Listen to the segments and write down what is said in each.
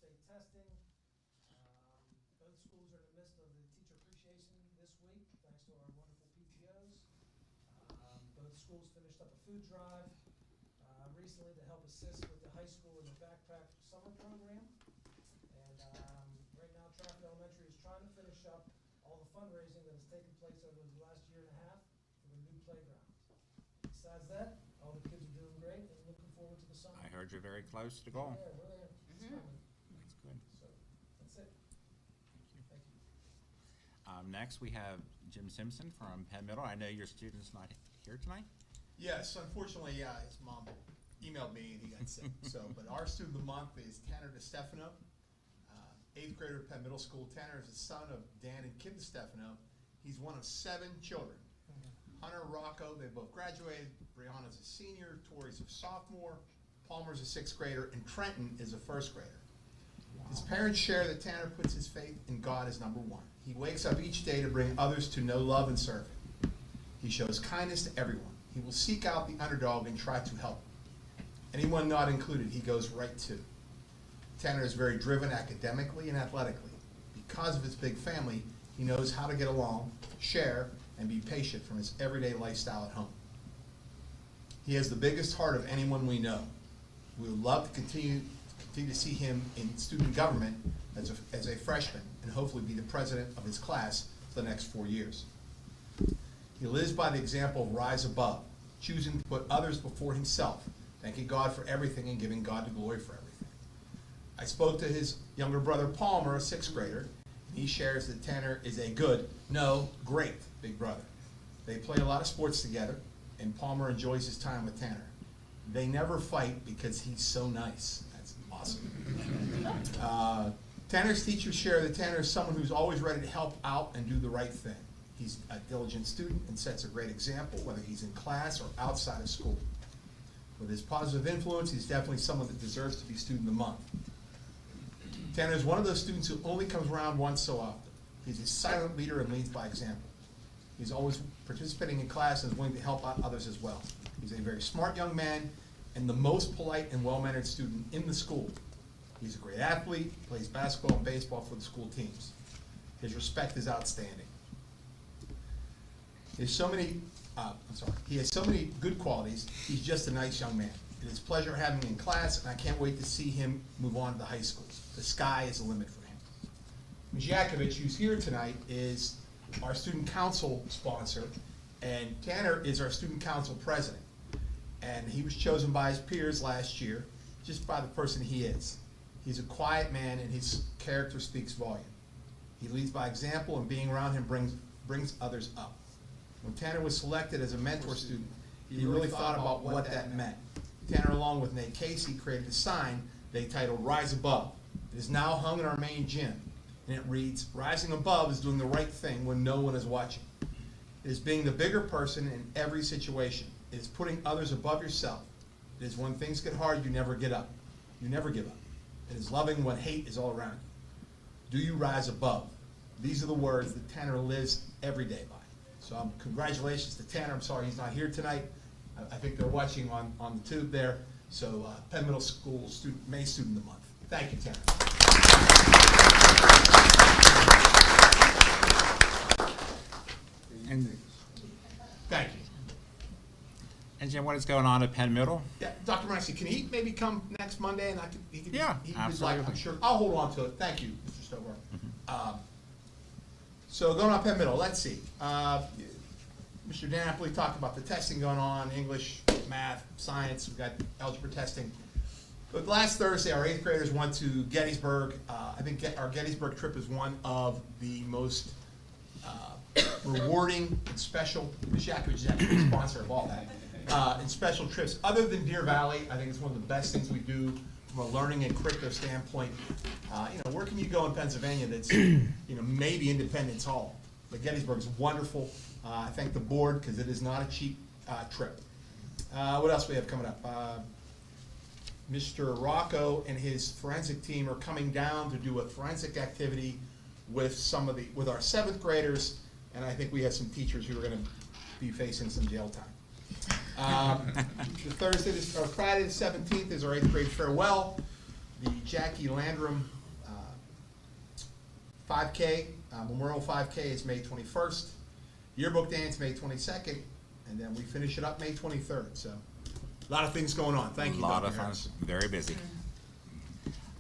state testing. Both schools are in the midst of the teacher appreciation this week, thanks to our wonderful PTOs. Both schools finished up a food drive recently to help assist with the high school in the backpack summer program. And right now, Trafford Elementary is trying to finish up all the fundraising that has taken place over the last year and a half for the new playground. Besides that, all the kids are doing great and looking forward to the summer. I heard you're very close to goal. Yeah, we're there. It's coming. That's good. So that's it. Thank you. Next, we have Jim Simpson from Penn Middle. I know your student's not here tonight. Yes, unfortunately, his mom emailed me and he got sick. But our student of the month is Tanner DeStefano, 8th grader at Penn Middle School. Tanner is the son of Dan and Kim DeStefano. He's one of 7 children. Hunter, Rocco, they both graduated. Brianna's a senior, Tori's a sophomore, Palmer's a 6th grader, and Trenton is a 1st grader. His parents share that Tanner puts his faith in God as number 1. He wakes up each day to bring others to know, love, and serve him. He shows kindness to everyone. He will seek out the underdog and try to help. Anyone not included, he goes right to. Tanner is very driven academically and athletically. Because of his big family, he knows how to get along, share, and be patient from his everyday lifestyle at home. He has the biggest heart of anyone we know. We would love to continue to see him in student government as a freshman and hopefully be the president of his class for the next 4 years. He lives by the example of rise above, choosing to put others before himself, thanking God for everything and giving God the glory for everything. I spoke to his younger brother Palmer, a 6th grader, and he shares that Tanner is a good, no, great big brother. They play a lot of sports together, and Palmer enjoys his time with Tanner. They never fight because he's so nice. That's awesome. Tanner's teachers share that Tanner is someone who's always ready to help out and do the right thing. He's a diligent student and sets a great example, whether he's in class or outside of school. With his positive influence, he's definitely someone that deserves to be Student of the Month. Tanner is one of those students who only comes around once so often. He's a silent leader and leads by example. He's always participating in class and is willing to help out others as well. He's a very smart young man and the most polite and well-mannered student in the school. He's a great athlete, plays basketball and baseball for the school teams. His respect is outstanding. He has so many good qualities. He's just a nice young man. It is a pleasure having him in class, and I can't wait to see him move on to the high schools. The sky is the limit for him. Ms. Yakovich, who's here tonight, is our student council sponsor, and Tanner is our student council president. And he was chosen by his peers last year, just by the person he is. He's a quiet man, and his character speaks volume. He leads by example, and being around him brings others up. When Tanner was selected as a mentor student, he really thought about what that meant. Tanner, along with Nate Casey, created a sign they titled Rise Above. It is now hung in our main gym, and it reads, "Rising above is doing the right thing when no one is watching. It is being the bigger person in every situation. It is putting others above yourself. It is when things get hard, you never get up. You never give up. It is loving when hate is all around you. Do you rise above?" These are the words that Tanner lives every day by. So congratulations to Tanner. I'm sorry he's not here tonight. I think they're watching on the tube there. So Penn Middle School May Student of the Month. Thank you, Tanner. And Thank you. Jim, what is going on at Penn Middle? Yeah, Dr. Maxey, can he maybe come next Monday and he can Yeah, he absolutely. I'm sure. I'll hold on to it. Thank you, Mr. Stover. So going on Penn Middle, let's see. Mr. Napoli talked about the testing going on, English, math, science. We've got algebra testing. But last Thursday, our 8th graders went to Gettysburg. I think our Gettysburg trip is one of the most rewarding and special. Ms. Yakovich is actually the sponsor of all that. And special trips. Other than Deer Valley, I think it's one of the best things we do from a learning and curricular standpoint. Where can you go in Pennsylvania that's, maybe Independence Hall? But Gettysburg is wonderful. I thank the board because it is not a cheap trip. What else we have coming up? Mr. Rocco and his forensic team are coming down to do a forensic activity with our 7th graders, and I think we have some teachers who are going to be facing some jail time. Friday the 17th is our 8th grade farewell. The Jackie Landrum 5K, Memorial 5K is May 21st. Yearbook Dance, May 22nd. And then we finish it up May 23rd. So a lot of things going on. Thank you, A lot Dr. of fun, Harris. very busy.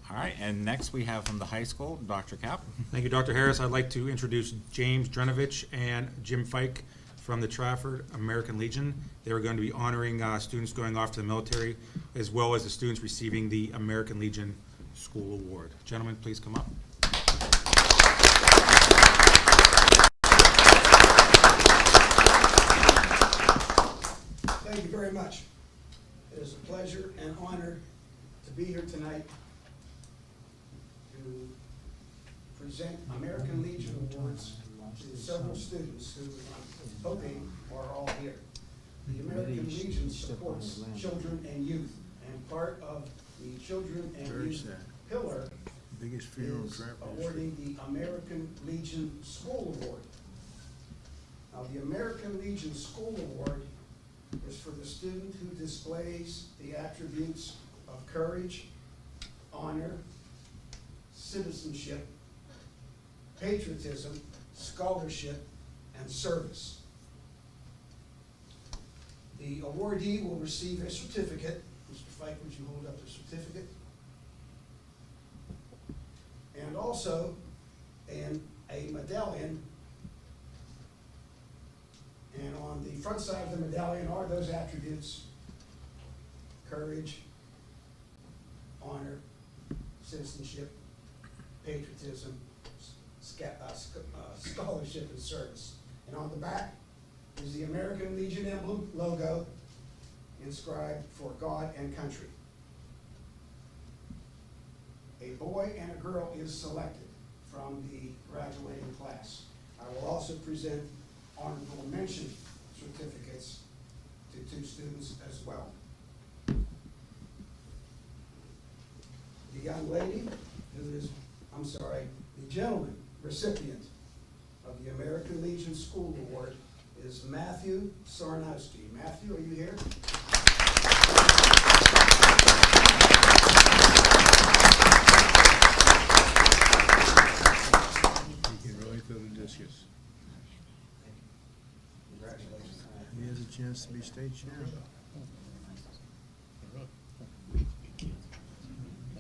All right, and next we have from the high school, Dr. Cap. Thank you, Dr. Harris. I'd like to introduce James Drenovich and Jim Fike from the Trafford American Legion. They are going to be honoring students going off to the military, as well as the students receiving the American Legion School Award. Gentlemen, please come up. Thank you very much. It is a pleasure and honor to be here tonight to present American Legion Awards to several students who I'm hoping are all here. The American Legion supports children and youth, and part of the children and youth pillar Biggest funeral is trap. awarding the American Legion School Award. Now, the American Legion School Award is for the student who displays the attributes of courage, honor, citizenship, patriotism, scholarship, and service. The awardee will receive a certificate. Mr. Fike, would you hold up the certificate? And also a medallion. And on the front side of the medallion are those attributes: courage, honor, citizenship, patriotism, scholarship, and service. And on the back is the American Legion emblem logo inscribed "For God and Country." A boy and a girl is selected from the graduating class. I will also present honorable mention certificates to 2 students as well. The young lady the gentleman recipient of the American Legion School Award is Matthew Sarnowski. Matthew, are you here? He can really throw the discus. Congratulations. He has a chance to be state champ.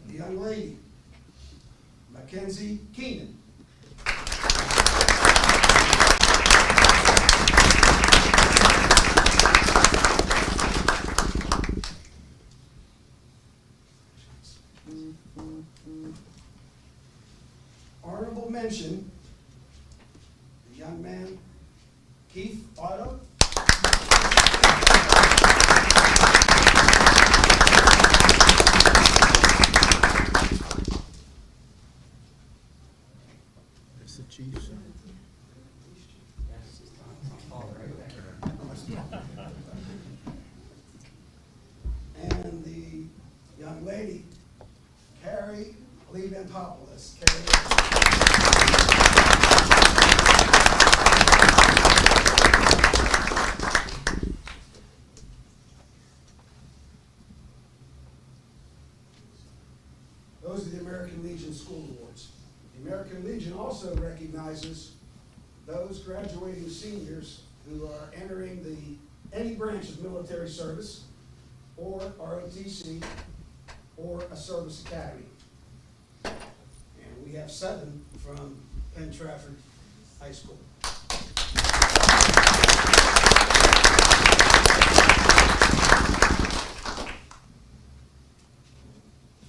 The young lady, Mackenzie Keenan. Honorable mention, the young man, Keith Otto. That's the chief's son. And the young lady, Carrie Levenopoulos. Carrie. Those are the American Legion School Awards. The American Legion also recognizes those graduating seniors who are entering any branch of military service, or ROTC, or a service academy. And we have 7 from Penn Trafford High School.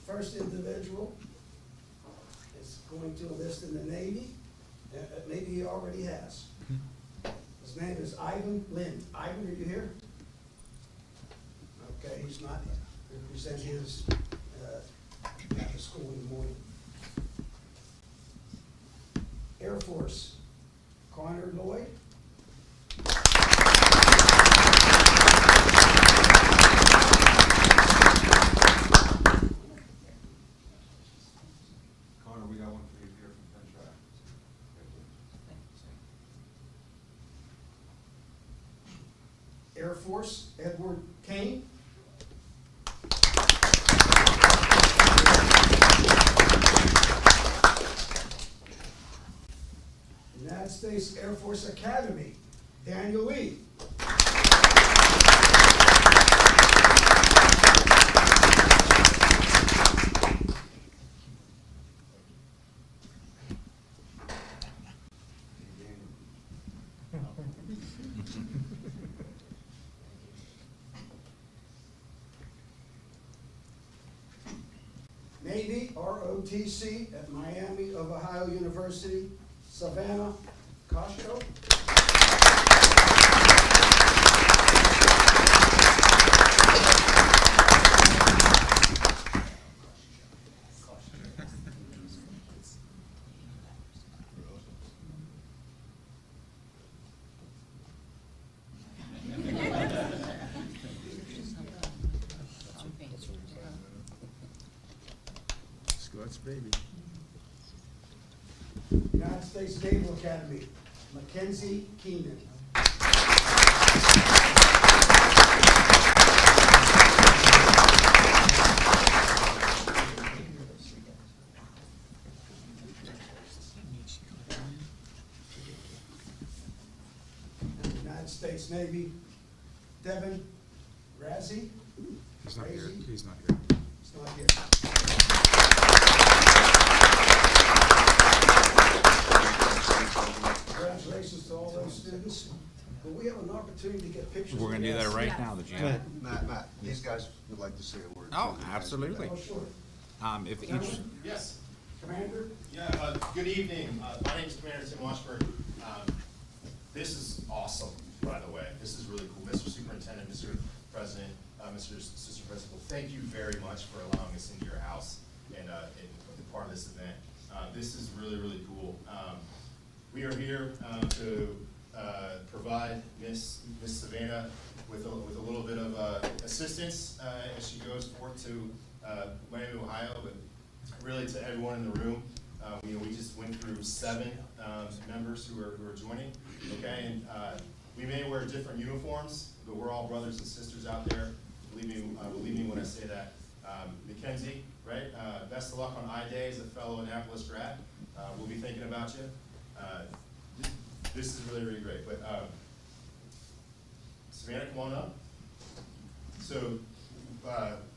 First individual is going to enlist in the Navy. Maybe he already has. His name is Ivan Lind. Ivan, are you here? Okay, he's not. We'll present his after school in the morning. Air Force, Connor Lloyd. Connor, we got one for you here from Penn Trafford. Air Force, Edward Kane. States Air Force Academy, Daniel Lee. Navy, ROTC, at Miami of Ohio University, Savannah Koshko. Scott's baby. United States Naval Academy, Mackenzie Keenan. United States Navy, Devin Razzie. He's not here. Crazy. He's not here. He's not here. Congratulations to all those students. But we have an opportunity to get pictures. We're gonna do that of right now, the jam. Matt, these guys would like to say a word. Oh, absolutely. Oh, sure. If each, Gentlemen, Yes, Commander, good evening. My name is Commander Tim Washburn. This is awesome, by the way. This is really cool. Mr. Superintendent, Mr. President, Mr. Assistant Principal, thank you very much for allowing us into your house and part of this event. This is really, really cool. We are here to provide Miss Savannah with a little bit of assistance as she goes forth to Miami, Ohio, but really to everyone in the room. We just went through 7 members who are joining, okay? And we may wear different uniforms, but we're all brothers and sisters out there. Believe me when I say that. Mackenzie, right? Best of luck on I-Day as a fellow Annapolis grad. We'll be thinking about you. This is really, really great. But Savannah, come on up. So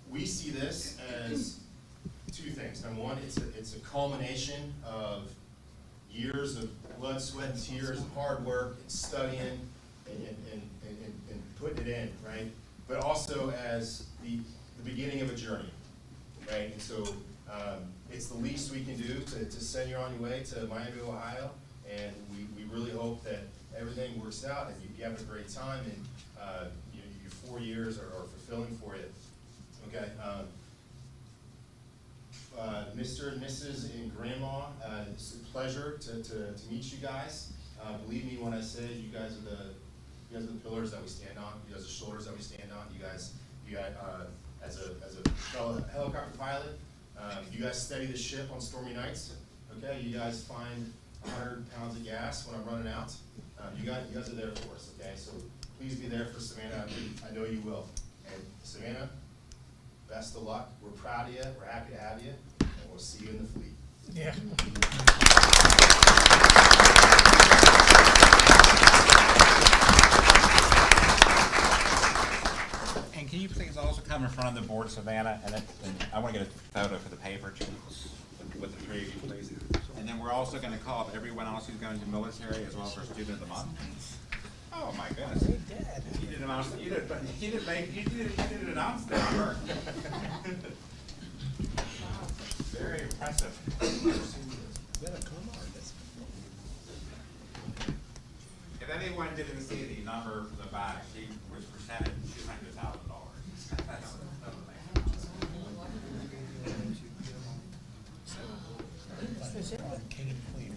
we see this as 2 things. Number one, it's a culmination of years of blood, sweat, and tears, and hard work, and studying, and putting it in, right? But also as the beginning of a journey, right? And so it's the least we can do to send you on your way to Miami, Ohio, and we really hope that everything works out and you have a great time, and your 4 years are fulfilling for you, okay? Mr. and Mrs. and Grandma, it's a pleasure to meet you guys. Believe me when I say you guys are the pillars that we stand on. You guys are the shoulders that we stand on. You guys, as a fellow helicopter pilot, you guys steady the ship on stormy nights. Okay, you guys find 100 pounds of gas when I'm running out. You guys are there for us. Okay, so please be there for Savannah. I know you will. And Savannah, best of luck. We're proud of you. We're happy to have you, and we'll see you in the fleet. Yeah. and can you please also come in front of the board, Savannah, and I want to get a photo for the paper, too, with the 3 of you, please. And then we're also going to call up everyone else who's going to the military as well for Student of the Month. Oh, my goodness. You did announce, you did announce that work. Very impressive. If anyone didn't see the number from the back, she was presented $200,000. King and Queen.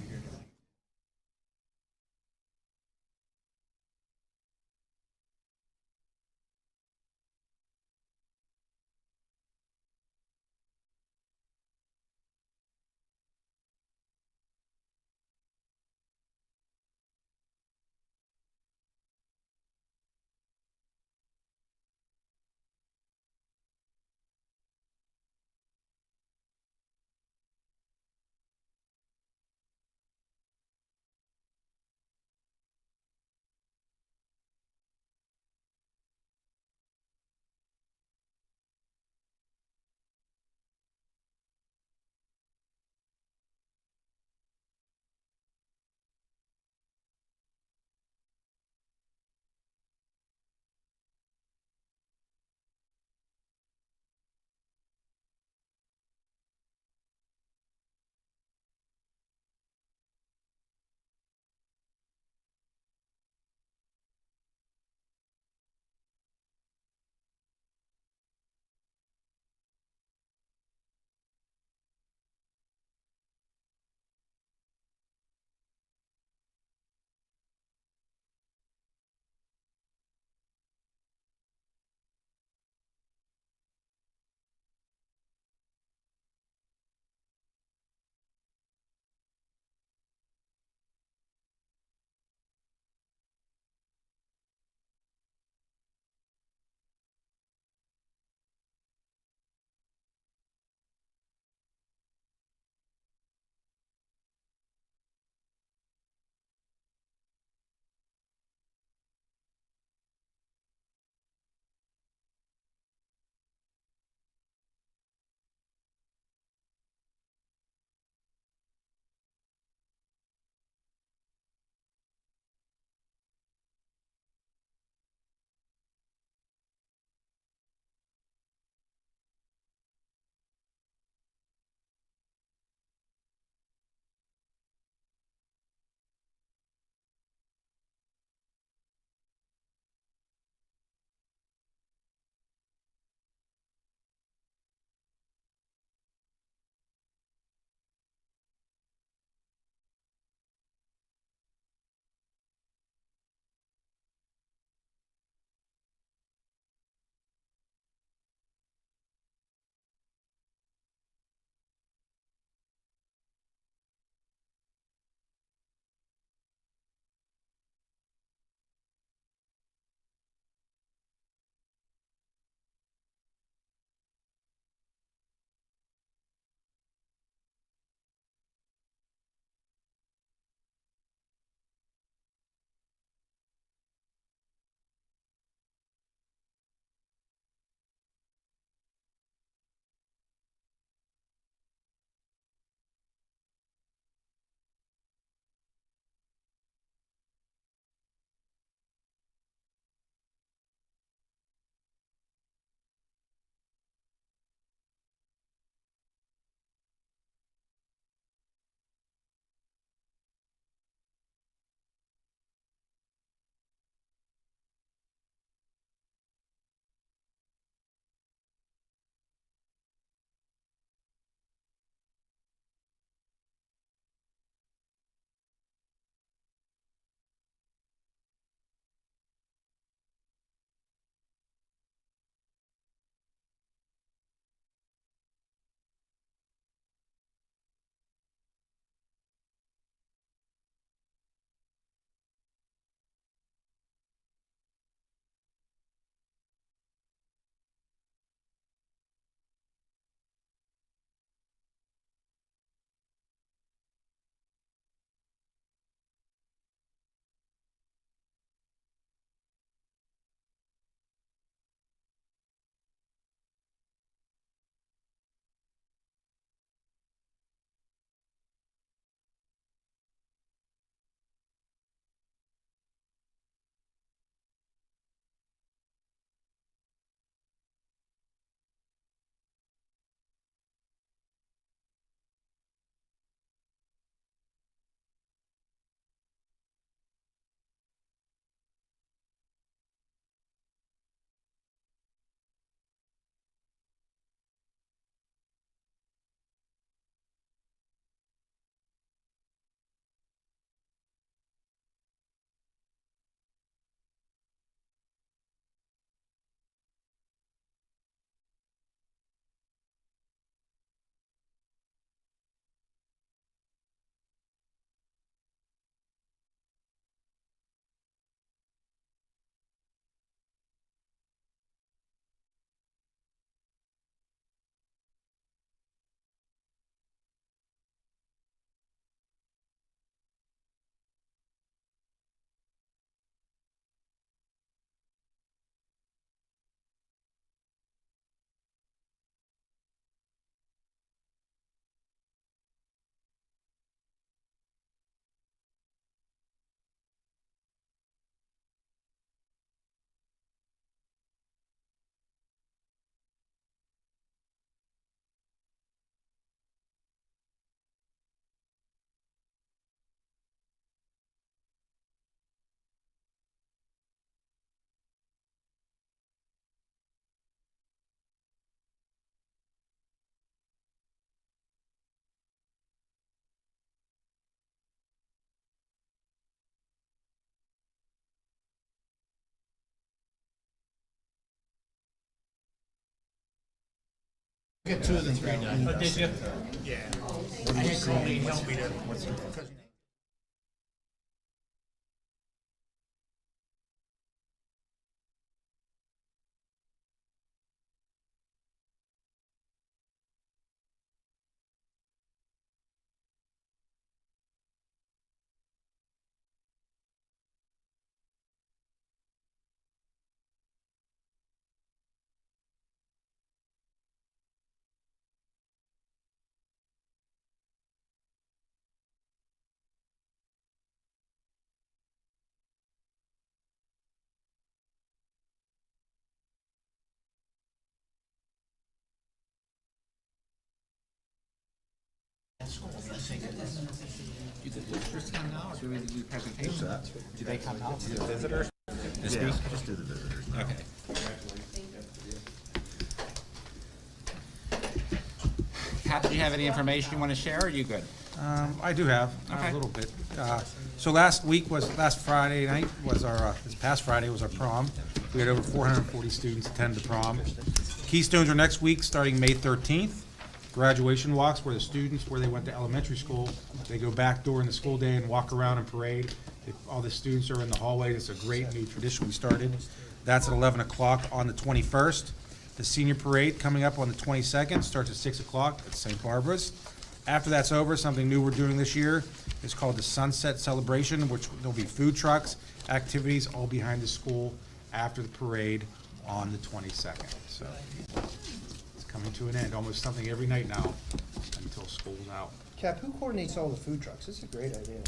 Get 2 of the 3 done. Oh, did you? Yeah. I had Colleen help me to, because Do the visitors come now, or do we do presentations? Do they come out, do the visitors? To speak? Just do the visitors. Okay. Pat, do you have any information you want to share, or are you good? I do have Okay. a little bit. So last Friday night was our, this past Friday was our prom. We had over 440 students attend the prom. Keystones are next week, starting May 13th. Graduation walks where the students, where they went to elementary school, they go back during the school day and walk around and parade. All the students are in the hallway. It's a great new tradition we started. That's at 11 o'clock on the 21st. The senior parade coming up on the 22nd, starts at 6 o'clock at St. Barbara's. After that's over, something new we're doing this year is called the Sunset Celebration, which there'll be food trucks, activities all behind the school after the parade on the 22nd. So it's coming to an end, almost something every night now until school's out. Cap, who coordinates all the food trucks? This is a great idea.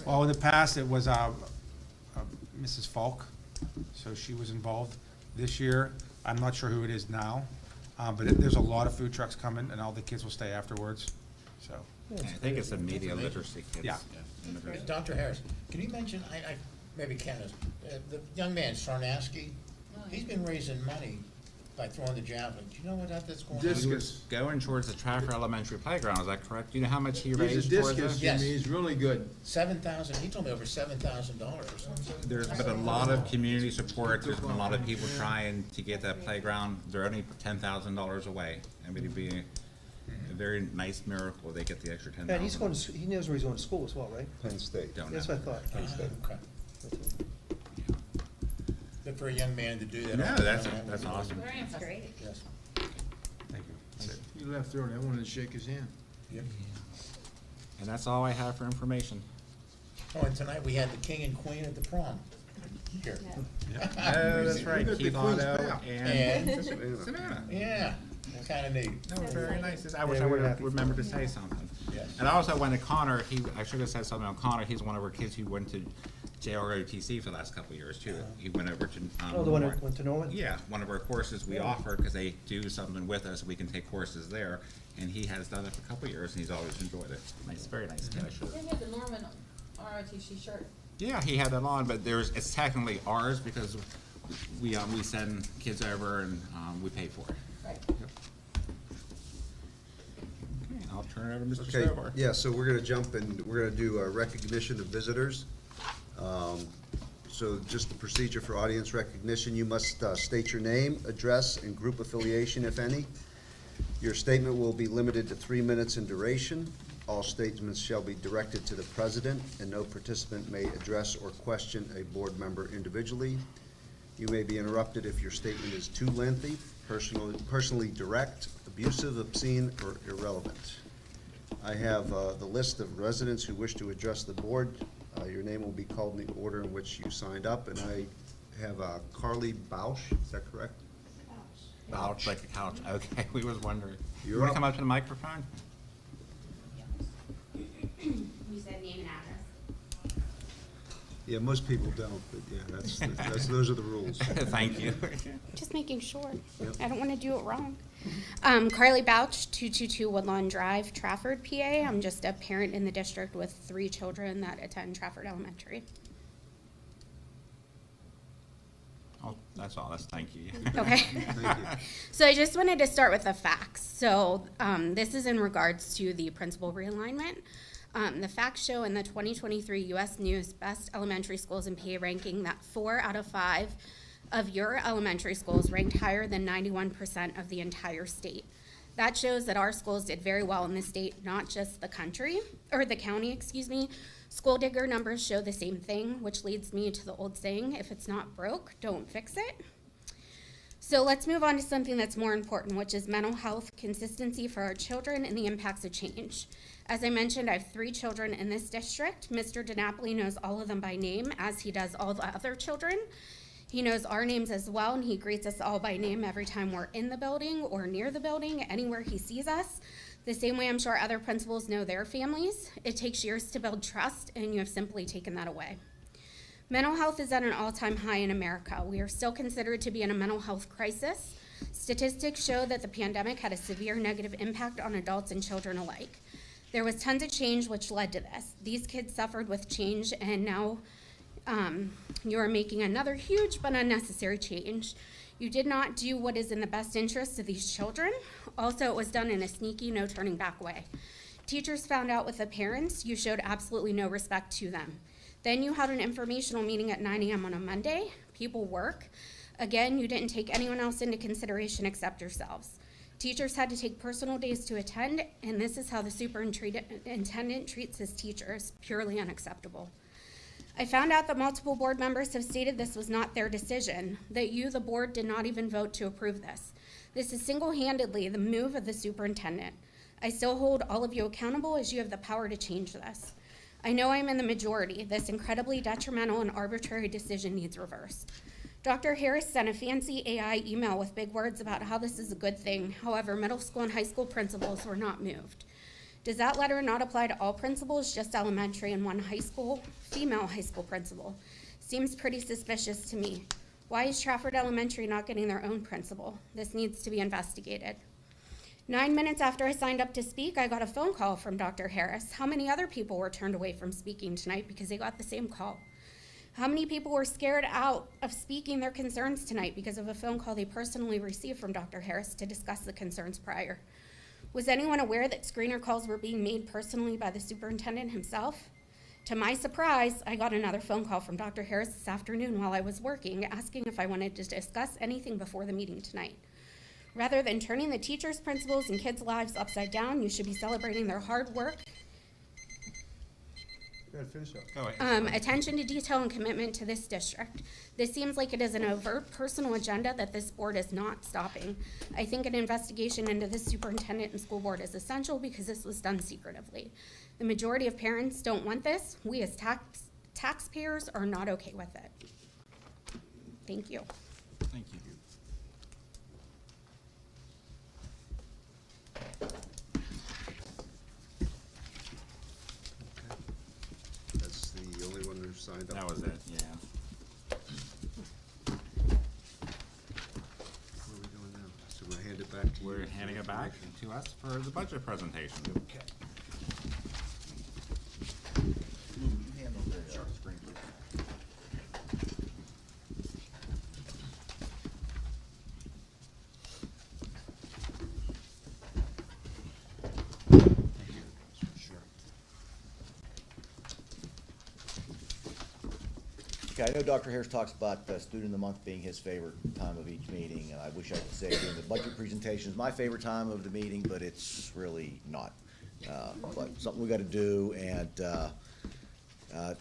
Well, in the past, it was Mrs. Falk, so she was involved. This year, I'm not sure who it is now, but there's a lot of food trucks coming, and all the kids will stay afterwards, so. I think it's a media literacy kids. Yeah. Dr. Harris, can you mention, I maybe Ken is, the young man, Sarnaski, he's been raising money by throwing the javelin. Do you know what that's going on? Discus. Going towards the Trafford Elementary Playground, is that correct? Do you know how much he He's raised a towards discus, it? Yes. Jimmy, he's really good. 7,000, he told me over $7,000. There's been a lot of community support, there's been a lot of people trying to get that playground. They're only $10,000 away. I mean, it'd be a very nice miracle if they get the extra 10,000. And he's going to, he knows where he's going to school as well, right? Penn State. Don't That's know. what I thought. Okay. But for a young man to do that. No, that's awesome. That's great. Yes. Thank you. That's it. He left early, I wanted to shake his hand. Yep. And that's all I have for information. Oh, and tonight we had the king and queen at the prom here. Oh, that's right, You got the Keith Queen's Otto back. and And, Savannah. yeah, kind of neat. No, very nice. I wish Yeah, I we're would have happy. remembered to say something. Yes. And also when Connor, I should have said something on Connor, he's one of our kids who went to JROTC for the last couple of years too. He went over to. Oh, the one North. that went to Norman? Yeah, one of our courses we offer, because they do something with us, we can take courses there, and he has done it for a couple of years, and he's always enjoyed it. Nice, very nice kid, I should They had the Norman ROTC shirt. Yeah, he had that on, but it's technically ours, because we send kids over and, we pay for it. Right. Okay, I'll turn it over to Mr. Okay, Stover. yeah, so we're gonna jump and we're gonna do a recognition of visitors. So just the procedure for audience recognition, you must state your name, address, and group affiliation, if any. Your statement will be limited to 3 minutes in duration. All statements shall be directed to the president, and no participant may address or question a board member individually. You may be interrupted if your statement is too lengthy, personally direct, abusive, obscene, or irrelevant. I have the list of residents who wish to address the board. Your name will be called in the order in which you signed up, and I have Carly Bausch, is that correct? Couch, like a couch, okay, we was wondering. You You're wanna up. come up to the microphone? You said name and address. Yeah, most people don't, but yeah, those are the rules. Thank you. Just making sure. Yep. I don't want to do it wrong. Carly Bouch, 222 Woodlawn Drive, Trafford, PA. I'm just a parent in the district with 3 children that attend Trafford Elementary. Oh, that's all, thank you. Okay. Thank you. So I just wanted to start with the facts. So this is in regards to the principal realignment. The facts show in the 2023 U.S. News Best Elementary Schools in PA ranking that 4 out of 5 of your elementary schools ranked higher than 91% of the entire state. That shows that our schools did very well in the state, not just the country, or the county, excuse me. School digger numbers show the same thing, which leads me to the old saying, if it's not broke, don't fix it. So let's move on to something that's more important, which is mental health consistency for our children and the impacts of change. As I mentioned, I have 3 children in this district. Mr. DiNapoli knows all of them by name, as he does all the other children. He knows our names as well, and he greets us all by name every time we're in the building or near the building, anywhere he sees us. The same way I'm sure other principals know their families. It takes years to build trust, and you have simply taken that away. Mental health is at an all-time high in America. We are still considered to be in a mental health crisis. Statistics show that the pandemic had a severe negative impact on adults and children alike. There was tons of change which led to this. These kids suffered with change, and now you are making another huge but unnecessary change. You did not do what is in the best interest of these children. Also, it was done in a sneaky, no turning back way. Teachers found out with the parents. You showed absolutely no respect to them. Then you had an informational meeting at 9 a.m. on a Monday. People work. Again, you didn't take anyone else into consideration except yourselves. Teachers had to take personal days to attend, and this is how the superintendent treats his teachers. Purely unacceptable. I found out that multiple board members have stated this was not their decision, that you, the board, did not even vote to approve this. This is single-handedly the move of the superintendent. I still hold all of you accountable as you have the power to change this. I know I'm in the majority. This incredibly detrimental and arbitrary decision needs reversed. Dr. Harris sent a fancy AI email with big words about how this is a good thing. However, middle school and high school principals were not moved. Does that letter not apply to all principals, just elementary and one high school, female high school principal? Seems pretty suspicious to me. Why is Trafford Elementary not getting their own principal? This needs to be investigated. 9 minutes after I signed up to speak, I got a phone call from Dr. Harris. How many other people were turned away from speaking tonight because they got the same call? How many people were scared out of speaking their concerns tonight because of a phone call they personally received from Dr. Harris to discuss the concerns prior? Was anyone aware that screener calls were being made personally by the superintendent himself? To my surprise, I got another phone call from Dr. Harris this afternoon while I was working, asking if I wanted to discuss anything before the meeting tonight. Rather than turning the teachers, principals, and kids' lives upside down, you should be celebrating their hard work, Go ahead, finish up. attention to detail, and commitment to this district. This seems like it is an overt personal agenda that this board is not stopping. I think an investigation into this superintendent and school board is essential because this was done secretively. The majority of parents don't want this. We as taxpayers are not okay with it. Thank you. Thank you. That's the only one who signed up. That was it, yeah. What are we doing now? So we're gonna hand it back to you? We're handing it back to us for the budget presentation. Okay. Sure, screen, please. Okay, I know Dr. Harris talks about Student of the Month being his favorite time of each meeting, and I wish I could say during the budget presentation is my favorite time of the meeting, but it's really not. But something we gotta do, and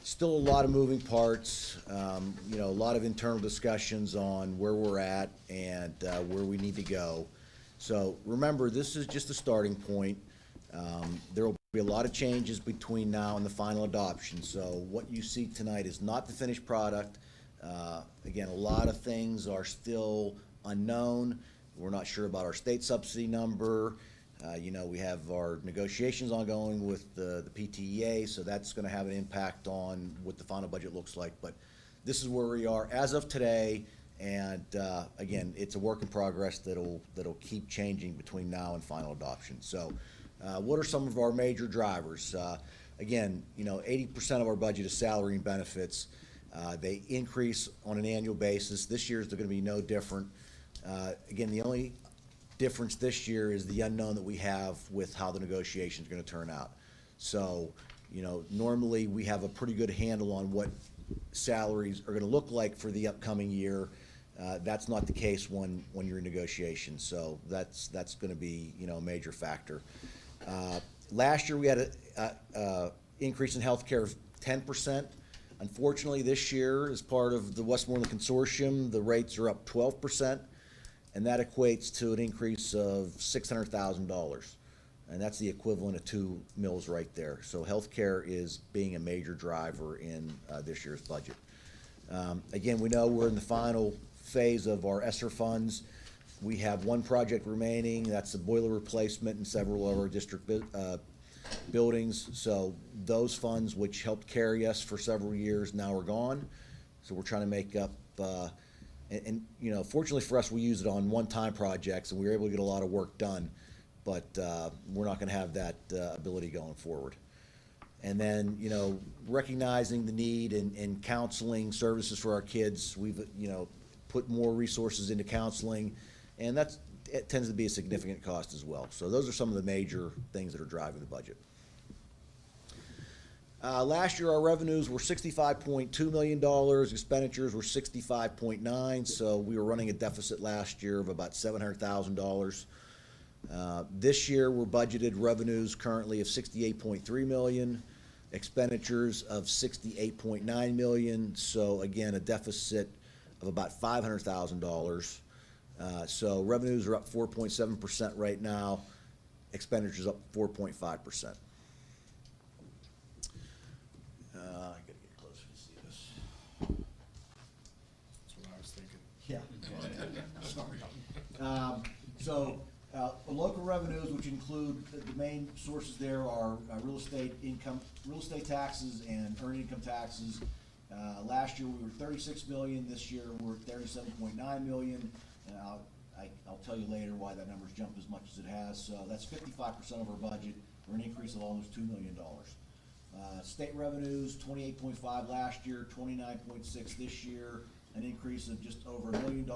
still a lot of moving parts, you know, a lot of internal discussions on where we're at and where we need to go. So remember, this is just a starting point. There will be a lot of changes between now and the final adoption, so what you see tonight is not the finished product. Again, a lot of things are still unknown. We're not sure about our state subsidy number. You know, we have our negotiations ongoing with the PTEA, so that's gonna have an impact on what the final budget looks like. But this is where we are as of today, and again, it's a work in progress that'll keep changing between now and final adoption. So what are some of our major drivers? Again, you know, 80% of our budget is salary and benefits. They increase on an annual basis. This year is gonna be no different. Again, the only difference this year is the unknown that we have with how the negotiation is gonna turn out. So, you know, normally we have a pretty good handle on what salaries are gonna look like for the upcoming year. That's not the case when you're in negotiations, so that's gonna be, you know, a major factor. Last year, we had a increase in healthcare of 10%. Unfortunately, this year, as part of the Westmoreland Consortium, the rates are up 12%, and that equates to an increase of $600,000. And that's the equivalent of 2 mills right there. So healthcare is being a major driver in this year's budget. Again, we know we're in the final phase of our ESSER funds. We have one project remaining, that's the boiler replacement in several of our district buildings. So those funds, which helped carry us for several years, now are gone. So we're trying to make up, and you know, fortunately for us, we use it on one-time projects, and we were able to get a lot of work done. But we're not gonna have that ability going forward. And then, you know, recognizing the need in counseling services for our kids, we've, you know, put more resources into counseling, and it tends to be a significant cost as well. So those are some of the major things that are driving the budget. Last year, our revenues were $65.2 million, expenditures were $65.9 million, so we were running a deficit last year of about $700,000. This year, we're budgeted revenues currently of $68.3 million, expenditures of $68.9 million, so again, a deficit of about $500,000. So revenues are up 4.7% right now, expenditures up 4.5%. I gotta get closer to see this. That's what I was thinking. Yeah. Sorry. So, local revenues, which include, the main sources there are real estate income, real estate taxes and earned income taxes. Last year, we were 36 million, this year we're at 37.9 million, and I'll tell you later why that number's jumped as much as it has. So that's 55% of our budget, or an increase of almost $2 million. State revenues, 28.5 last year, 29.6 this year, an increase of just over $1 million.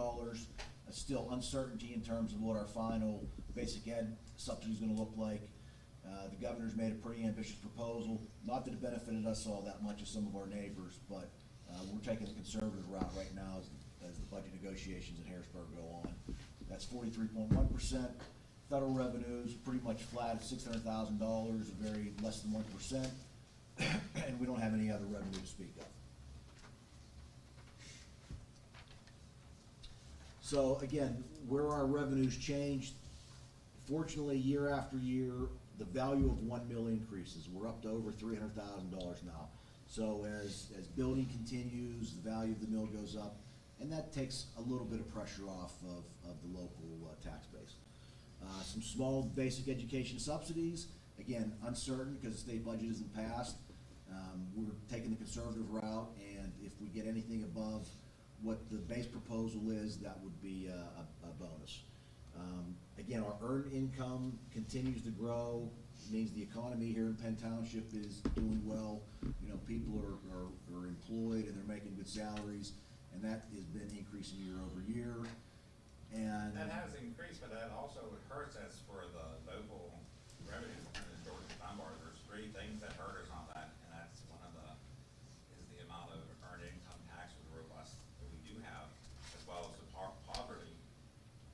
Still uncertainty in terms of what our final basic ed subsidy is gonna look like. The governor's made a pretty ambitious proposal, not that it benefited us all that much as some of our neighbors, but we're taking the conservative route right now as the budget negotiations in Harrisburg go on. That's 43.1%. Federal revenues, pretty much flat at $600,000, very less than 1%, and we don't have any other revenue to speak of. So again, where our revenues changed, fortunately, year after year, the value of 1 mill increases. We're up to over $300,000 now. So as building continues, the value of the mill goes up, and that takes a little bit of pressure off of the local tax base. Some small basic education subsidies, again, uncertain because the state budget isn't passed. We're taking the conservative route, and if we get anything above what the base proposal is, that would be a bonus. Again, our earned income continues to grow. It means the economy here in Penn Township is doing well. You know, people are employed and they're making good salaries, and that has been increasing year over year. And That has increased, but that also hurts us for the local revenue in the Georgia Dunbar. There's three things that hurt us on that, and that's one of is the amount of earned income tax with robust that we do have, as well as the poverty,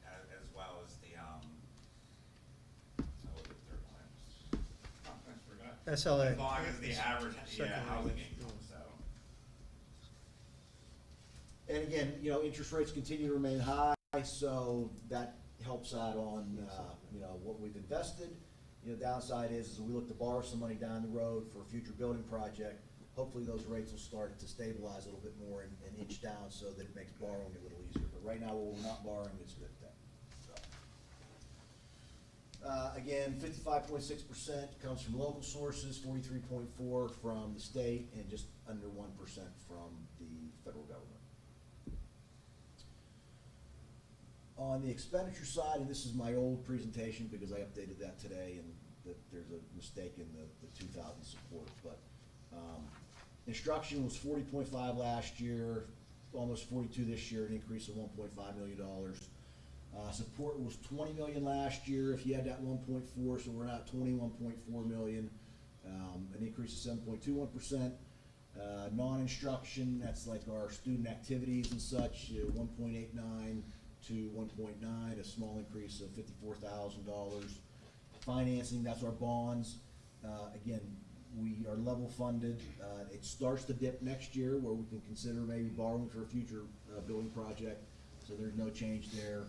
as well as the, what was the third one? I forgot. SLA. As long as the average, housing income, so. And again, you know, interest rates continue to remain high, so that helps out on, you know, what we've invested. You know, downside is we look to borrow some money down the road for a future building project. Hopefully those rates will start to stabilize a little bit more and inch down so that it makes borrowing a little easier. But right now, while we're not borrowing, it's a good thing. So. Again, 55.6% comes from local sources, 43.4% from the state, and just under 1% from the federal government. On the expenditure side, and this is my old presentation because I updated that today, and there's a mistake in the 2000 support, but instruction was 40.5 last year, almost 42 this year, an increase of $1.5 million. Support was 20 million last year. If you had that 1.4, so we're now at 21.4 million, an increase of 7.21%. Non-instruction, that's like our student activities and such, 1.89 to 1.9, a small increase of $54,000. Financing, that's our bonds. Again, we are level funded. It starts to dip next year where we can consider maybe borrowing for a future building project, so there's no change there.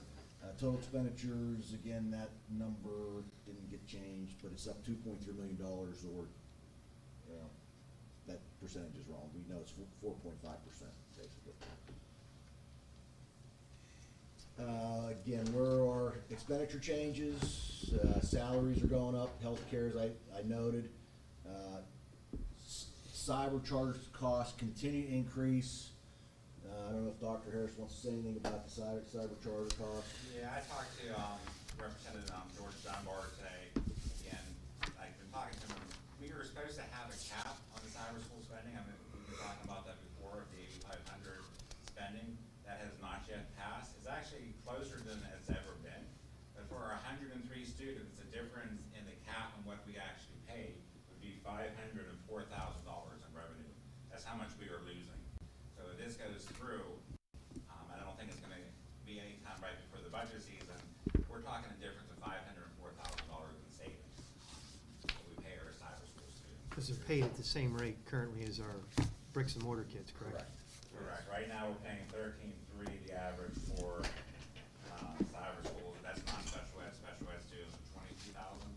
Total expenditures, again, that number didn't get changed, but it's up $2.3 million, or, that percentage is wrong. We know it's 4.5%, basically. Again, where are our expenditure changes? Salaries are going up, healthcare, as I noted. Cyber charge costs continue to increase. I don't know if Dr. Harris wants to say anything about the cyber charge costs. Yeah, I talked to Representative George Dunbar today. Again, I've been talking to him. We were supposed to have a cap on the cyber school spending. I mean, we've been talking about that before, the 8,500 spending. That has not yet passed. It's actually closer than it's ever been. But for our 103 students, the difference in the cap and what we actually pay would be $504,000 in revenue. That's how much we are losing. So if this goes through, I don't think it's going to be any time right before the budget season. We're talking a difference of $504,000 in savings that we pay our cyber school students. Because they're paid at the same rate currently as our bricks and mortar kids, correct? Correct. Right now, we're paying 13.3 the average for cyber schools. That's not special ed. Special ed students are 22,000.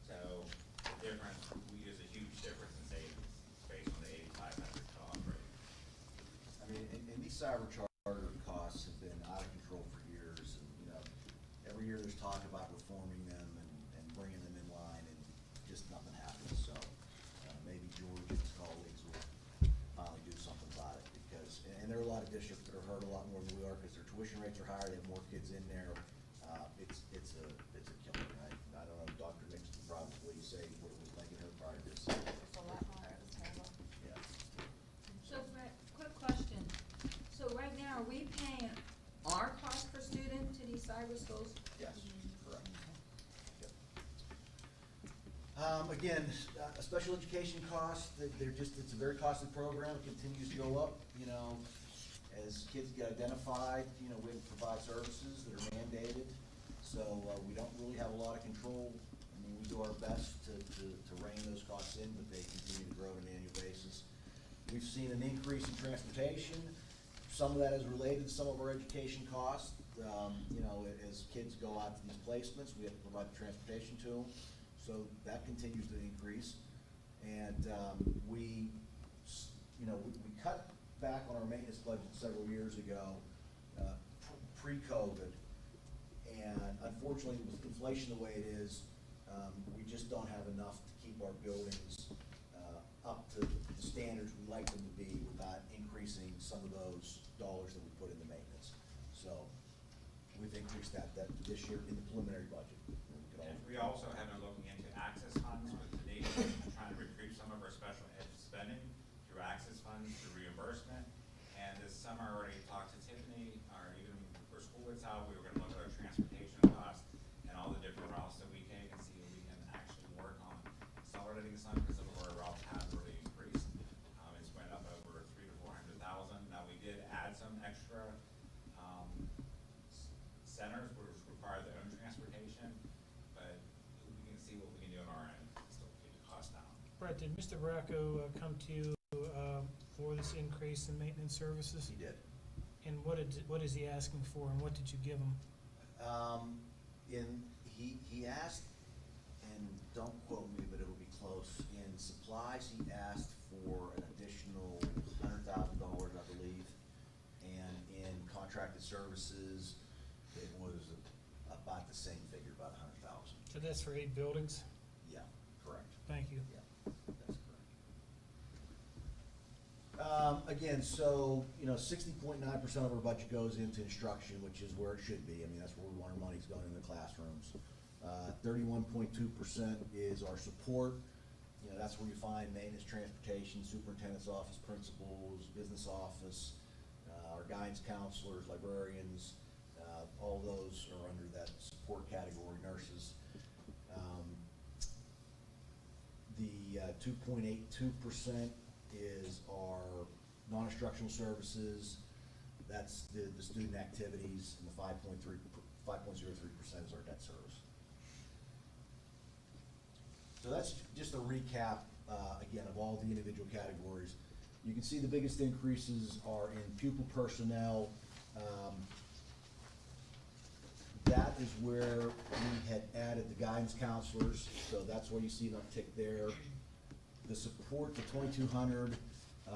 So the difference, there's a huge difference in savings based on the 8,500 cost rate. I mean, and these cyber charter costs have been out of control for years, and, every year there's talk about reforming them and bringing them in line, and just nothing happens, so, maybe George and his colleagues will finally do something about it, because, and there are a lot of districts that are hurt a lot more than we are, because their tuition rates are higher, they have more kids in there, it's a killer, right? I don't know, Dr. Nixon could probably say what it was like in her prior to this. It's a lot more, it was terrible. Yeah. So Brett, quick question. So right now, are we paying our cost per student to these cyber schools? Yes, correct. Yep. Again, special education costs, it's a very costly program, it continues to go up, as kids get identified, we have to provide services that are mandated, so, we don't really have a lot of control. I mean, we do our best to rein those costs in, but they continue to grow on an annual basis. We've seen an increase in transportation. Some of that is related to some of our education costs. As kids go out to these placements, we have to provide the transportation to them. So that continues to increase. And we cut back on our maintenance budget several years ago, pre-COVID. And unfortunately, with inflation the way it is, we just don't have enough to keep our buildings up to the standards we'd like them to be without increasing some of those dollars that we put into maintenance. So we've increased that this year in the preliminary budget. And we also have been looking into access funds with the nation, trying to recruit some of our special ed spending through access funds, through reimbursement. And this summer, I already talked to Tiffany, or even for school itself, we were gonna look at our transportation costs and all the different routes that we take and see if we can actually work on consolidating some, because some of our routes have really increased. It's went up over 300,000 to 400,000. Now, we did add some extra centers which require their own transportation, but we can see what we can do on our end, still keep the cost down. Brett, did Mr. Baracco come to you for this increase in maintenance services? He did. And what is he asking for, and what did you give him? He asked, and don't quote me, but it'll be close, in supplies, he asked for an additional $100,000, I believe, and in contracted services, it was about the same figure, about 100,000. So that's for 8 buildings? Yeah, correct. Thank you. Yeah, that's correct. Again, so, 60.9% of our budget goes into instruction, which is where it should be. I mean, that's where we want our money's going in the classrooms. 31.2% is our support. That's where you find maintenance, transportation, superintendent's office, principals, business office, our guidance counselors, librarians, all those are under that support category, nurses. The 2.82% is our non-instructional services, that's the student activities, and the 5.03% is our debt service. So that's just a recap, again, of all the individual categories. You can see the biggest increases are in pupil personnel. That is where we had added the guidance counselors, so that's where you see an uptick there. The support, the 2,200,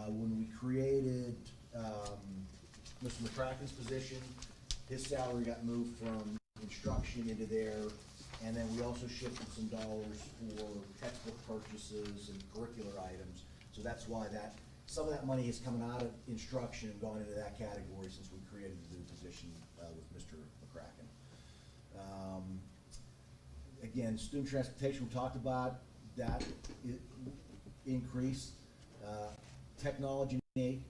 when we created Mr. McCracken's position, his salary got moved from instruction into there, and then we also shifted some dollars for textbook purchases and curricular items. So that's why some of that money is coming out of instruction and gone into that category since we created the new position with Mr. McCracken. Again, student transportation, we talked about that increase. Technology in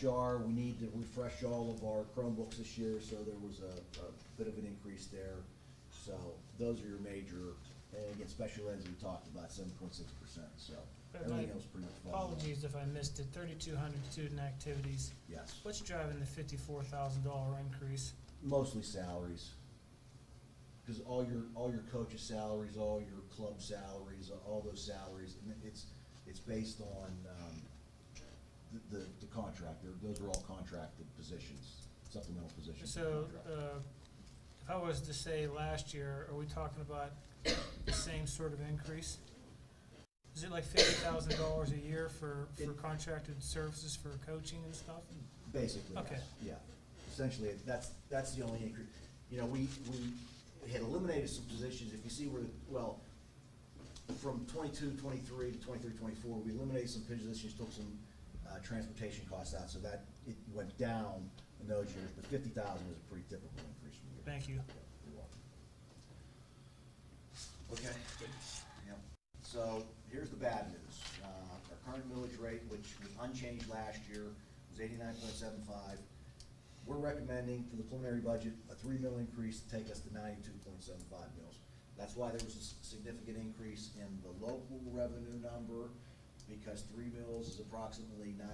HR, we need to refresh all of our Chromebooks this year, so there was a bit of an increase there. So those are your major, and again, special eds we talked about, 7.6%, so everything else pretty much follows. Apologies if I missed it, 3,200 student activities. Yes, What's driving the $54,000 increase? mostly salaries. Because all your coaches' salaries, all your club salaries, all those salaries, and it's based on the contract. Those are all contracted positions, supplemental positions. So, if I was to say last year, are we talking about the same sort of increase? Is it like $50,000 a year for contracted services for coaching and stuff? Basically, Okay. yes. Yeah. Essentially, that's the only increase. You know, we had eliminated some positions. If you see from 22, 23 to 23, 24, we eliminated some positions, took some transportation costs out, so that it went down in those years, but 50,000 is a pretty typical increase from year. Thank you. You're welcome. Okay. Yep. So here's the bad news. Our current millage rate, which was unchanged last year, was 89.75. We're recommending for the preliminary budget a 3 mil increase to take us to 92.75 mils. That's why there was a significant increase in the local revenue number, because 3 mils is approximately $900,000.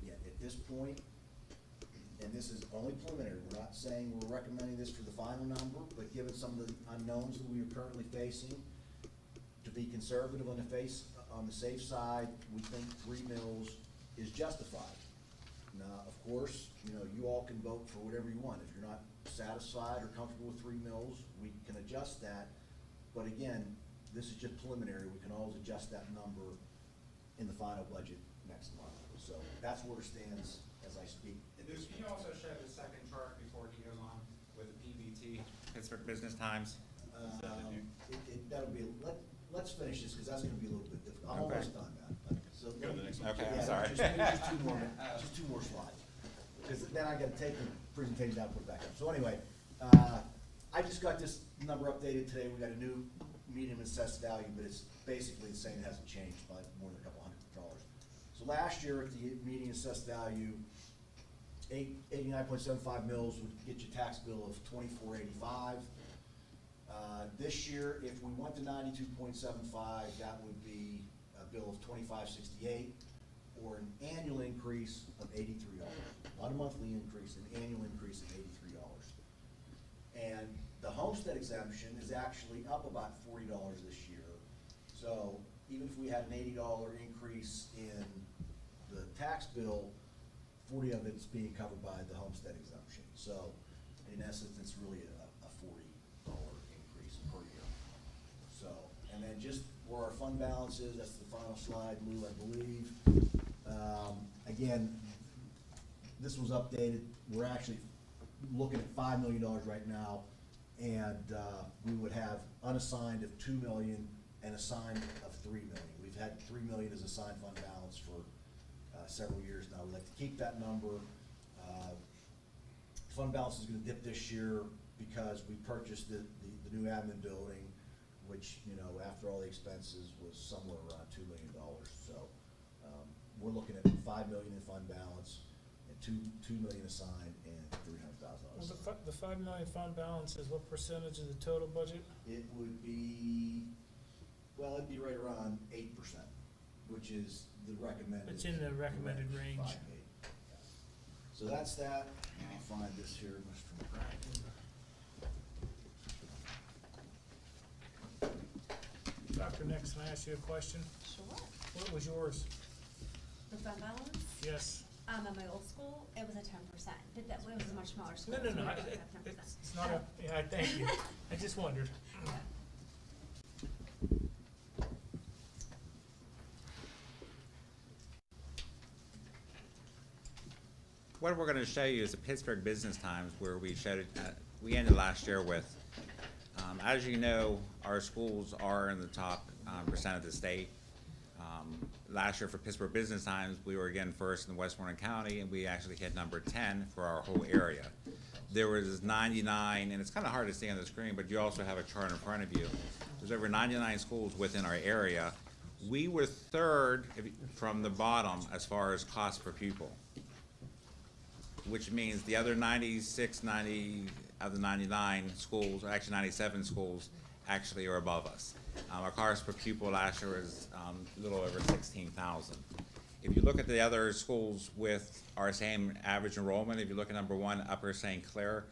Again, at this point, and this is only preliminary, we're not saying we're recommending this for the final number, but given some of the unknowns that we are currently facing, to be conservative on the safe side, we think 3 mils is justified. Now, of course, you all can vote for whatever you want. If you're not satisfied or comfortable with 3 mils, we can adjust that. But again, this is just preliminary. We can always adjust that number in the final budget next month. So that's where it stands as I speak. Can you also show the second chart before he goes on with the PBT, Pittsburgh Business Times? That'll be, let's finish this, because that's gonna be a little bit difficult. I'm Okay. almost done, man. So Go to the next one. Okay, yeah, I'm sorry. Just two more slides, because then I gotta take the presentation down and put it back up. So anyway, I just got this number updated today. We got a new median assessed value, but it's basically the same. It hasn't changed by more than a couple $100. So last year at the median assessed value, 89.75 mils would get you a tax bill of $24.85. This year, if we went to 92.75, that would be a bill of $25.68, or an annual increase of $83. Not a monthly increase, an annual increase of $83. And the homestead exemption is actually up about $40 this year. So even if we had an $80 increase in the tax bill, 40 of it's being covered by the homestead exemption. So in essence, it's really a $40 increase per year. So, and then just where our fund balance is, that's the final slide, Lou, I believe. Again, this was updated. We're actually looking at $5 million right now, and we would have unassigned of $2 million and assigned of $3 million. We've had $3 million as assigned fund balance for several years now. We'd like to keep that number. Fund balance is going to dip this year because we purchased the new admin building, which, after all the expenses was somewhere around $2 million. So we're looking at $5 million in fund balance and $2 million assigned and $300,000. The $5 million fund balance is what percentage of the total budget? It would be, well, it'd be right around 8%. which is the recommended. It's in the recommended range. 5.8. So that's that. I'll find this here, Mr. McCracken. Dr. Nix, can I ask you a question? Sure. What was yours? The fund balance, Yes. at my old school, it was a 10%. It was a much smaller school. No, no, so no, we I- didn't it- have 10%. it's not a, yeah, thank you. I just wondered. Yeah. What we're gonna show you is the Pittsburgh Business Times, where we showed it, we ended last year with, as you know, our schools are in the top percent of the state. Last year for Pittsburgh Business Times, we were again first in Westmoreland County, and we actually hit number 10 for our whole area. There was 99, and it's kind of hard to see on the screen, but you also have a chart in front of you. There's over 99 schools within our area. We were third from the bottom as far as cost per pupil, which means the other 90 of the 99 schools, or actually 97 schools, actually are above us. Our cost per pupil last year was a little over 16,000. If you look at the other schools with our same average enrollment, if you look at number 1, Upper St. Clair,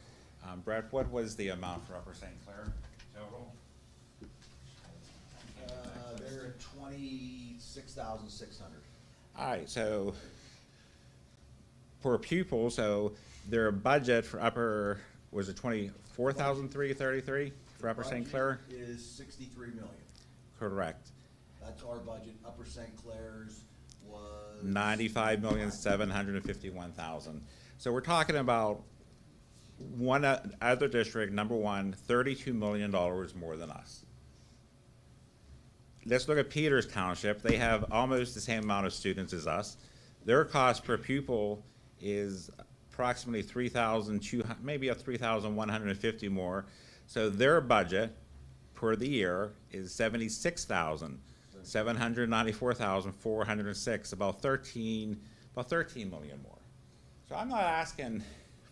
Brett, what was the amount for Upper St. Clair total? They're at 26,600. All right, so per pupil, so their budget for upper, was it 24,333 for Upper St. Clair? Budget is 63 million. Correct. That's our budget. Upper St. Clair's was 95,751,000. So we're talking about one other district, number 1, $32 million more than us. Let's look at Peters Township. They have almost the same amount of students as us. Their cost per pupil is approximately 3,200, maybe a 3,150 more. So their budget for the year is 794,406, about 13 million more. So I'm not asking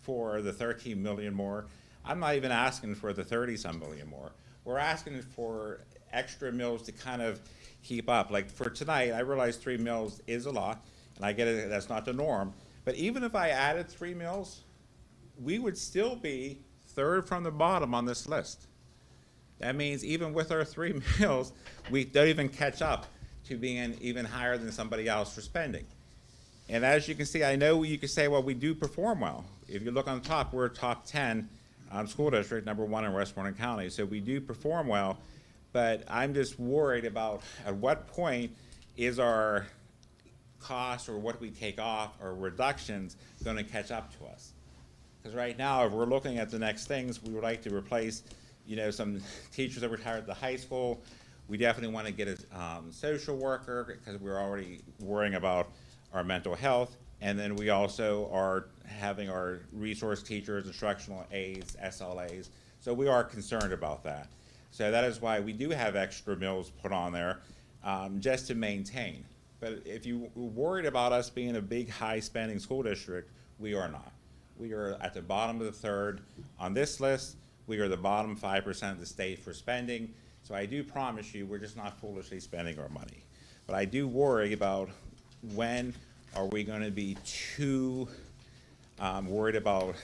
for the 13 million more. I'm not even asking for the 30-some million more. We're asking for extra mills to kind of keep up. Like for tonight, I realize 3 mills is a lot, and I get it, that's not the norm. But even if I added 3 mills, we would still be third from the bottom on this list. That means even with our 3 mills, we don't even catch up to being even higher than somebody else for spending. And as you can see, I know you could say, well, we do perform well. If you look on the top, we're a top 10 school district, number 1 in Westmoreland County. So we do perform well, but I'm just worried about at what point is our cost or what we take off or reductions going to catch up to us. Because right now, if we're looking at the next things, we would like to replace, you know, some teachers that retired at the high school. We definitely want to get a social worker because we're already worrying about our mental health. And then we also are having our resource teachers, instructional aides, SLAs. So we are concerned about that. So that is why we do have extra mills put on there just to maintain. But if you were worried about us being a big, high-spending school district, we are not. We are at the bottom of the third on this list. We are the bottom 5% of the state for spending. So I do promise you, we're just not foolishly spending our money. But I do worry about when are we going to be too worried about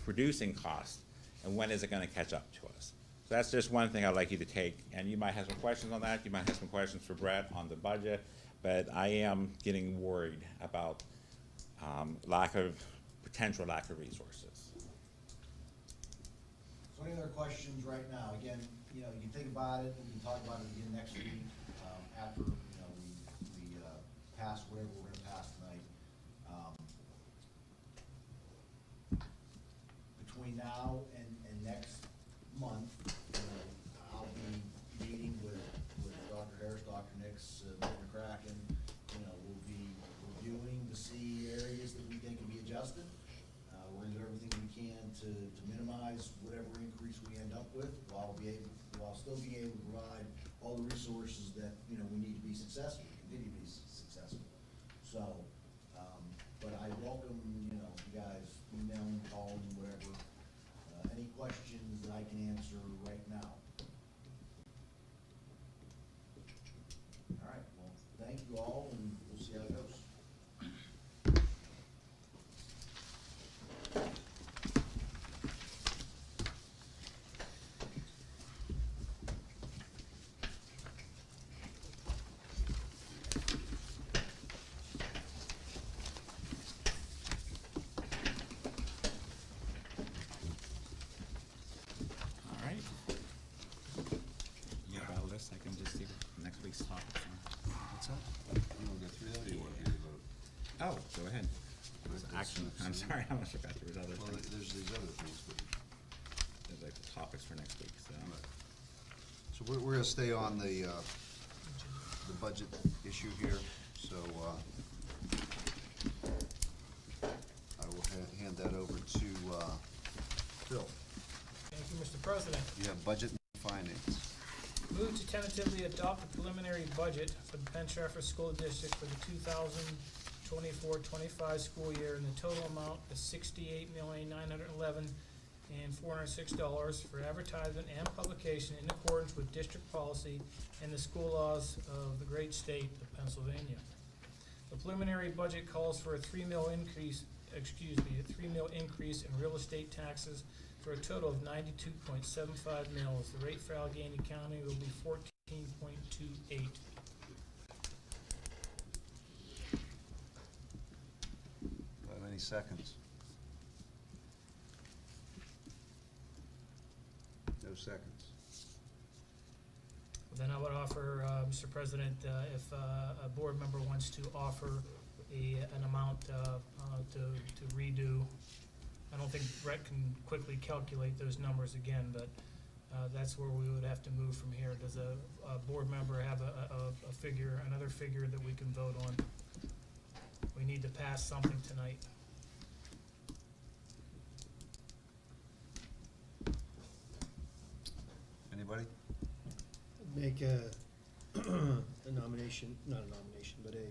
reducing costs, and when is it going to catch up to us? So that's just one thing I'd like you to take, and you might have some questions on that. You might have some questions for Brett on the budget, but I am getting worried about potential lack of resources. So any other questions right now? Again, you know, you can think about it, we can talk about it again next week, after, you know, we pass whatever we're gonna pass tonight. Between now and next month, you know, I'll be meeting with Dr. Harris, Dr. Nix, Mr. McCracken. You know, we'll be reviewing to see areas that we think can be adjusted. We're gonna do everything we can to minimize whatever increase we end up with, while still being able to provide all the resources that, you know, we need to be successful, continue to be successful. So, but I welcome, you know, you guys emailing, calling, whatever, any questions that I can answer right now. All right. action. I'm sorry, I almost forgot there was other Well, things. there's these other things, but. There's like topics for next week, so. So we're gonna stay on the budget issue here, so, I will hand that over to, Phil. Thank you, Mr. President. You have budget and finance. Move to tentatively adopt the preliminary budget for the Penn Trafford School District for the 2024-25 school year, and the total amount is $68,911,406 for advertisement and publication in accordance with district policy and the school laws of the great state of Pennsylvania. The preliminary budget calls for a $3 million increase in real estate taxes for a total of 92.75 mills. The rate for Allegheny County will be 14.28. Do I have any seconds? No seconds. Then I would offer, Mr. President, if a board member wants to offer an amount to redo. I don't think Brett can quickly calculate those numbers again, but that's where we would have to move from here. Does a board member have a figure, another figure that we can vote on? We need to pass something tonight. Anybody? Make a nomination, not a nomination, but a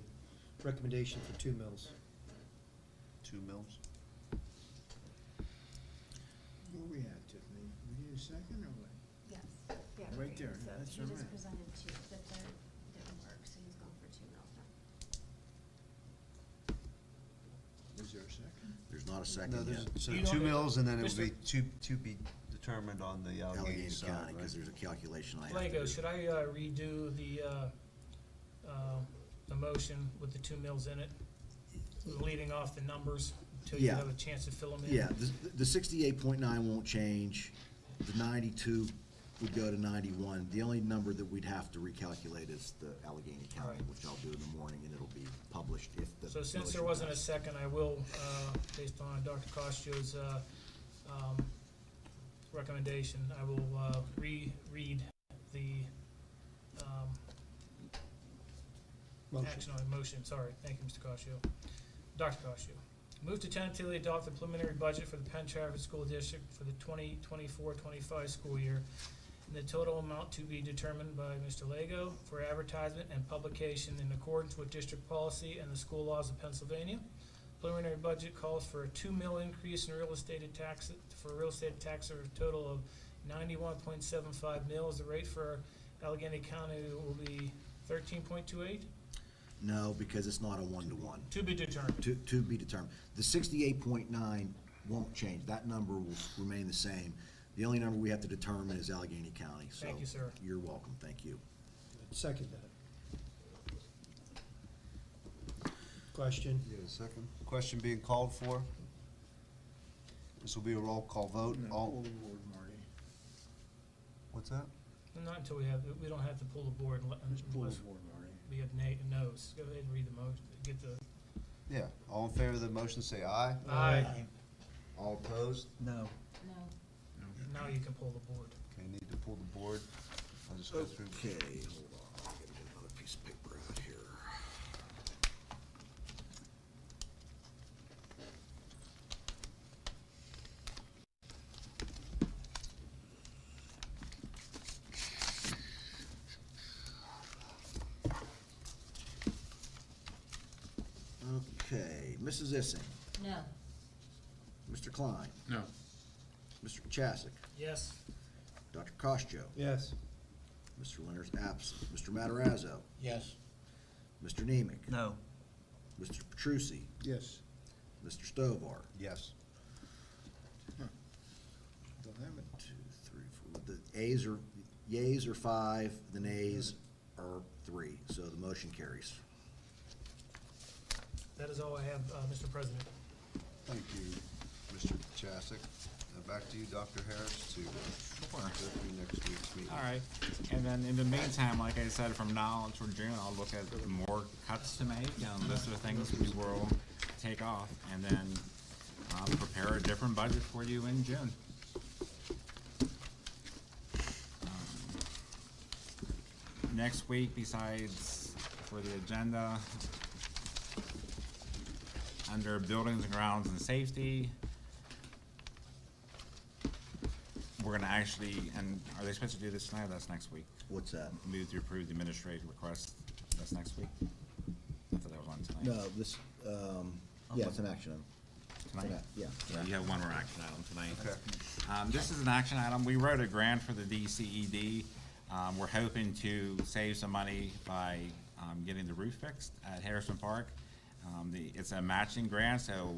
recommendation for 2 mills. 2 mills? Where we at, Tiffany? We need a second or what? Yes. Yeah, Right there, So that's he all just right. presented two, the third didn't work, so he's going for 2 mills now. Is there a second? There's not a No, second there's, yet. so You 2 don't- mills, and then it would be Mr. to be determined on the Allegheny Allegheny side, County, right? because there's a calculation I have to Lego, do. should I redo the motion with the 2 mills in it? Leading off the numbers until you Yeah. have a chance to fill them in? Yeah, the 68.9 won't change. The 92 would go to 91. The only number that we'd have to recalculate is the Allegheny County, Right. which I'll do in the morning, and it'll be published if the. So since there motion wasn't a passes. second, I will, based on Dr. Costo's recommendation, I will reread the Motion. action on motion, sorry, thank you, Mr. Costo. Dr. Costo, move to tentatively adopt the preliminary budget for the Penn Trafford School District for the 2024-25 school year, and the total amount to be determined by Mr. Lego for advertisement and publication in accordance with district policy and the school laws of Pennsylvania. Preliminary budget calls for a $2 million increase in real estate tax, for real estate tax of a total of 91.75 mills. The rate for Allegheny County will be 13.28, No, because it's not a one-to-one. to be determined. To be determined. The 68.9 won't change. That number will remain the same. The only number we have to determine is Allegheny County. Thank you, sir. You're welcome, thank you. Second that. Question? You have a second? Question being called for? This will be a roll call vote. All, what's that? Not until we don't have to pull the board unless we have no's. Go ahead and read the motion, get the, Yeah, all in favor of the motion, say aye. aye. All opposed? No. No. Now you can pull the board. Okay, need to pull the board. I'll just go through. Okay, hold on, I gotta get another piece of paper out here. Okay, Mrs. Issing, No. Mr. Klein, No. Mr. Chasick, Yes, Dr. Costo, Yes. Mr. Leonard's absent, Mr. Matarazzo, Yes. Mr. Nemec, No. Mr. Petrucci, Yes. Mr. Stovall. Yes. Don't have it. 2, 3, 4. The yeas are 5, the nays are 3, so the motion carries. that is all I have, Mr. President. Thank you, Mr. Chasick. Back to you, Dr. Harris, to go through next week's meeting. All right, and then in the meantime, like I said, from now until June, I'll look at more cuts to make, and these are things we will take off, and then prepare a different budget for you in June. Next week, besides for the agenda, under buildings and grounds and safety, we're gonna actually, and are they supposed to do this tonight or that's next week? What's that? Move to approve the administrative request, that's next week? I thought that was on tonight. No, this, yeah, it's an action item. Tonight? Yeah. Yeah, you have one more action item tonight. Okay. This is an action item. We wrote a grant for the DCED. We're hoping to save some money by getting the roof fixed at Harrison Park. It's a matching grant, so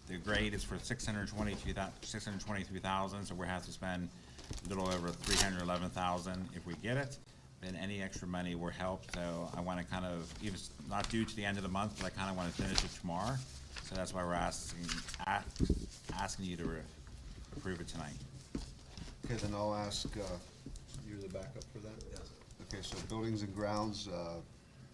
the grade is for $623,000, so we have to spend a little over $311,000 if we get it. Then any extra money will help, so I want to kind of, even it's not due to the end of the month, but I kind of want to finish it tomorrow. So that's why we're asking you to approve it tonight. Okay, then I'll ask, you're the backup for that? Yes. Okay, so buildings and grounds,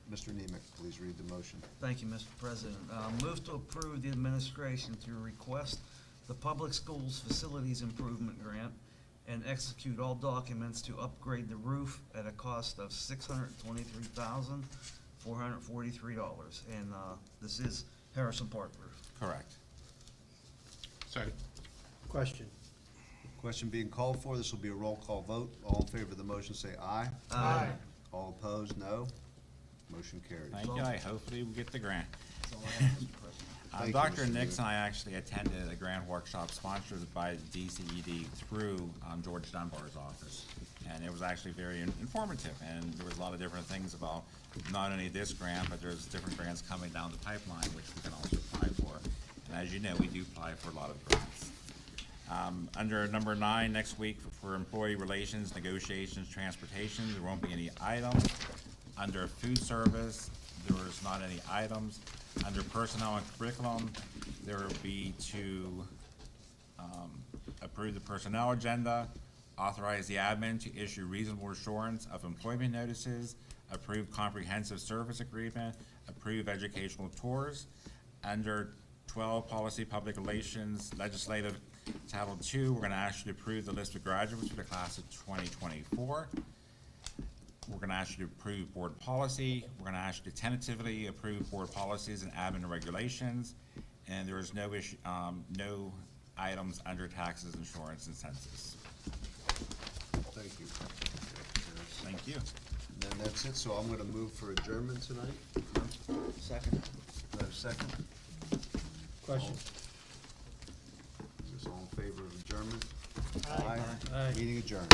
Mr. Nemec, please read the motion. Thank you, Mr. President. Move to approve the administration to request the Public Schools Facilities Improvement Grant and execute all documents to upgrade the roof at a cost of $623,443. And this is Harrison Park roof. Correct. Second. Question. Question being called for, this will be a roll call vote. All in favor of the motion, say aye. Aye. All opposed, no. Motion carries. Thank you. Hopefully we get the grant. That's all I have, Mr. President. Thank you, Dr. Mr. Nix Nemec. and I actually attended a grant workshop sponsored by DCED through George Dunbar's office. And it was actually very informative, and there was a lot of different things about not only this grant, but there's different grants coming down the pipeline, which we can also apply for. And as you know, we do apply for a lot of grants. Under number 9, next week for employee relations, negotiations, transportation, there won't be any items. Under food service, there is not any items. Under personnel and curriculum, there will be to approve the personnel agenda, authorize the admin to issue reasonable assurance of employment notices, approve comprehensive service agreement, approve educational tours. Under 12, policy, public relations, legislative, Title II, we're gonna ask you to approve the list of graduates for the class of 2024. We're gonna ask you to approve board policy. We're gonna ask you to tentatively approve board policies and admin regulations. And there is no issue, no items under taxes, insurance, and census. Thank you. Thank you. And then that's it, so I'm gonna move for adjournment tonight. Second. Do I have a second? Question. Is all in favor of adjournment? Aye. Meeting adjourned.